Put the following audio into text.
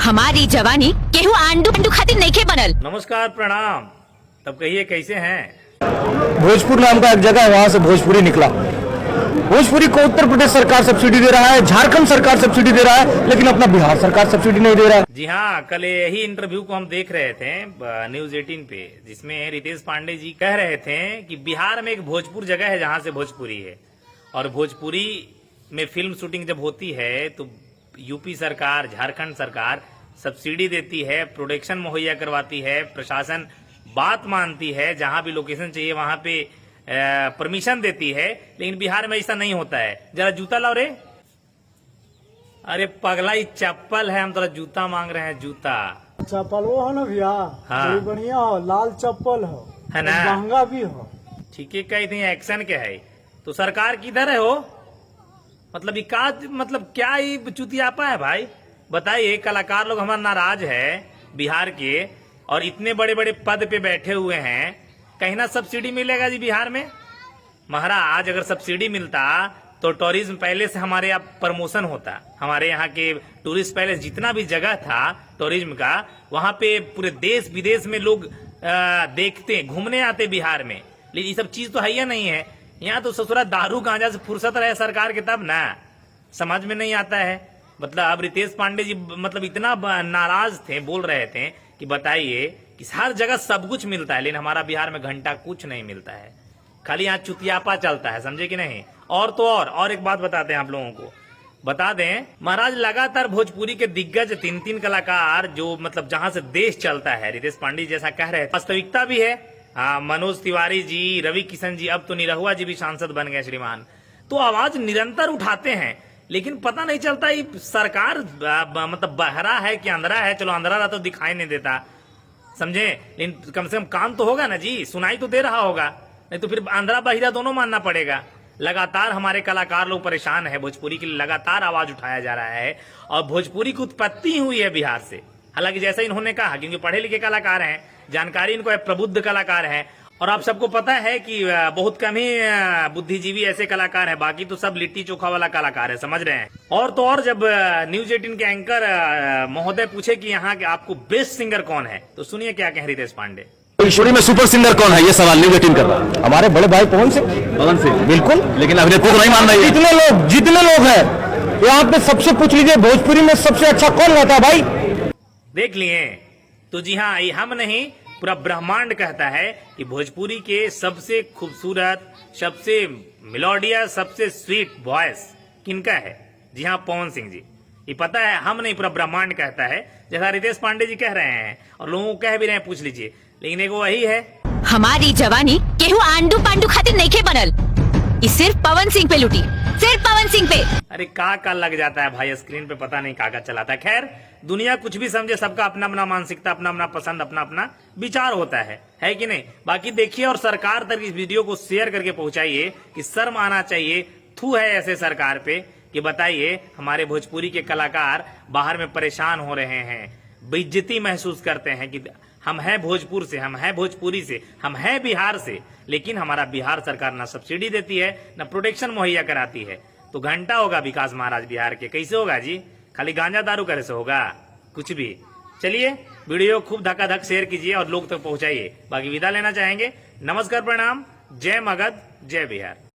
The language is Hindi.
हमारी जवानी केहू आंडू पंडू खातिर नइखे बनल। नमस्कार, प्रणाम। तब कहिए कैसे हैं? भोजपुर नाम का एक जगह है, वहां से भोजपुरी निकला। भोजपुरी को उत्तर प्रदेश सरकार सब्सिडी दे रहा है, झारखंड सरकार सब्सिडी दे रहा है, लेकिन अपना बिहार सरकार सब्सिडी नहीं दे रहा है। जी हाँ, कल यही इंटरव्यू को हम देख रहे थे न्यूज 18 पे, जिसमें रितेश पांडे जी कह रहे थे कि बिहार में एक भोजपुर जगह है जहां से भोजपुरी है, और भोजपुरी में फिल्म शूटिंग जब होती है तो यूपी सरकार, झारखंड सरकार सब्सिडी देती है, प्रोडक्शन मुहैया करवाती है, प्रशासन बात मानती है, जहां भी लोकेशन चाहिए वहां पे परमिशन देती है। लेकिन बिहार में ऐसा नहीं होता है। जरा जूता लाओ रे। अरे पगला, ही चप्पल है, हम थोड़ा जूता मांग रहे हैं। जूता चप्पल वो हो ना भैया, हाँ। बड़ी बढ़िया हो, लाल चप्पल हो, है ना? महंगा भी हो। ठीक है, कही थी एक्शन के है तो सरकार किधर है हो? मतलब मतलब क्या ही चुतियापा है भाई? बताइए, कलाकार लोग हमारा नाराज है बिहार के, और इतने बड़े बड़े पद पे बैठे हुए हैं, कहीं ना सब्सिडी मिलेगा जी बिहार में? महाराज, अगर सब्सिडी मिलता तो टूरिज्म पहले से हमारे यहाँ प्रमोशन होता। हमारे यहाँ के टूरिस्ट पैलेस जितना भी जगह था टूरिज्म का, वहां पे पूरे देश विदेश में लोग देखते, घूमने आते बिहार में। लेकिन ये सब चीज तो है ही नहीं है। यहाँ तो ससुरा दारू गांजा से फुर्सत रहे सरकार के, तब ना समझ में नहीं आता है। मतलब अब रितेश पांडे जी मतलब इतना नाराज थे, बोल रहे थे कि बताइए कि हर जगह सब कुछ मिलता है, लेकिन हमारा बिहार में घंटा कुछ नहीं मिलता है, खाली यहाँ चुतियापा चलता है। समझे कि नहीं? और तो और एक बात बताते हैं आप लोगों को, बता दें महाराज, लगातार भोजपुरी के दिग्गज 3 कलाकार जो मतलब जहां से देश चलता है, रितेश पांडे जैसा कह रहे हैं, वास्तविकता भी है। हाँ, मनोज तिवारी जी, रवि किशन जी, अब तो निरहुआ जी भी सांसद बन गए श्रीमान, तो आवाज निरंतर उठाते हैं। लेकिन पता नहीं चलता ये सरकार मतलब बहरा है कि अंधरा है। चलो अंधरा रहा तो दिखाई नहीं देता, समझे, लेकिन कम से कम काम तो होगा ना जी, सुनाई तो दे रहा होगा, नहीं तो फिर अंधरा बहिरा दोनों मानना पड़ेगा। लगातार हमारे कलाकार लोग परेशान है, भोजपुरी के लिए लगातार आवाज उठाया जा रहा है, और भोजपुरी की उत्पत्ति हुई है बिहार से। हालांकि जैसा इन्होंने कहा, क्योंकि पढ़े लिखे कलाकार हैं, जानकारी इनको है, प्रबुद्ध कलाकार हैं, और आप सबको पता है कि बहुत कम ही बुद्धिजीवी ऐसे कलाकार हैं, बाकी तो सब लिट्टी चोखा वाला कलाकार है, समझ रहे हैं। और तो और जब न्यूज 18 के एंकर महोदय पूछे कि यहाँ के आपको बेस्ट सिंगर कौन है, तो सुनिए क्या कह रितेश पांडे। भोजपुरी में सुपर सिंगर कौन है, ये सवाल न्यूज 18 कर रहा है। हमारे बड़े भाई पवन सिंह बिल्कुल, लेकिन अभिनेत्री को नहीं मान रही है। जितने लोग हैं यहाँ पे, सबसे पूछ लीजिए भोजपुरी में सबसे अच्छा कौन गाता है भाई? देख लिए तो जी हाँ, हम नहीं, पूरा ब्रह्मांड कहता है कि भोजपुरी के सबसे खूबसूरत, सबसे मेलोडियस, सबसे स्वीट वॉइस किनका है? जी हाँ, पवन सिंह जी। ये पता है, हम नहीं, पूरा ब्रह्मांड कहता है, जैसा रितेश पांडे जी कह रहे हैं, और लोगों को कह भी रहे हैं, पूछ लीजिए। लेकिन एक वही है, हमारी जवानी केहू आंडू पांडू खातिर नइखे बनल। ये सिर्फ पवन सिंह पे लुटी, सिर्फ पवन सिंह पे। अरे का लग जाता है भाई स्क्रीन पे, पता नहीं का चलाता है। खैर, दुनिया कुछ भी समझे, सबका अपना अपना मानसिकता, अपना अपना पसंद, अपना अपना विचार होता है कि नहीं? बाकी देखिए, और सरकार तक इस वीडियो को शेयर करके पहुंचाइए कि शर्म आना चाहिए। थू है ऐसे सरकार पे कि बताइए, हमारे भोजपुरी के कलाकार बाहर में परेशान हो रहे हैं, बेइज्जती महसूस करते हैं कि हम हैं भोजपुर से, हम हैं भोजपुरी से, हम हैं बिहार से, लेकिन हमारा बिहार सरकार ना सब्सिडी देती है, ना प्रोटेक्शन मुहैया कराती है। तो घंटा होगा विकास महाराज बिहार के, कैसे होगा जी? खाली गांजा दारू करे से होगा? कुछ भी। चलिए, वीडियो खूब धक्का शेयर कीजिए और लोग तक पहुंचाइए। बाकी विदा लेना चाहेंगे। नमस्कार, प्रणाम, जय मगध, जय बिहार।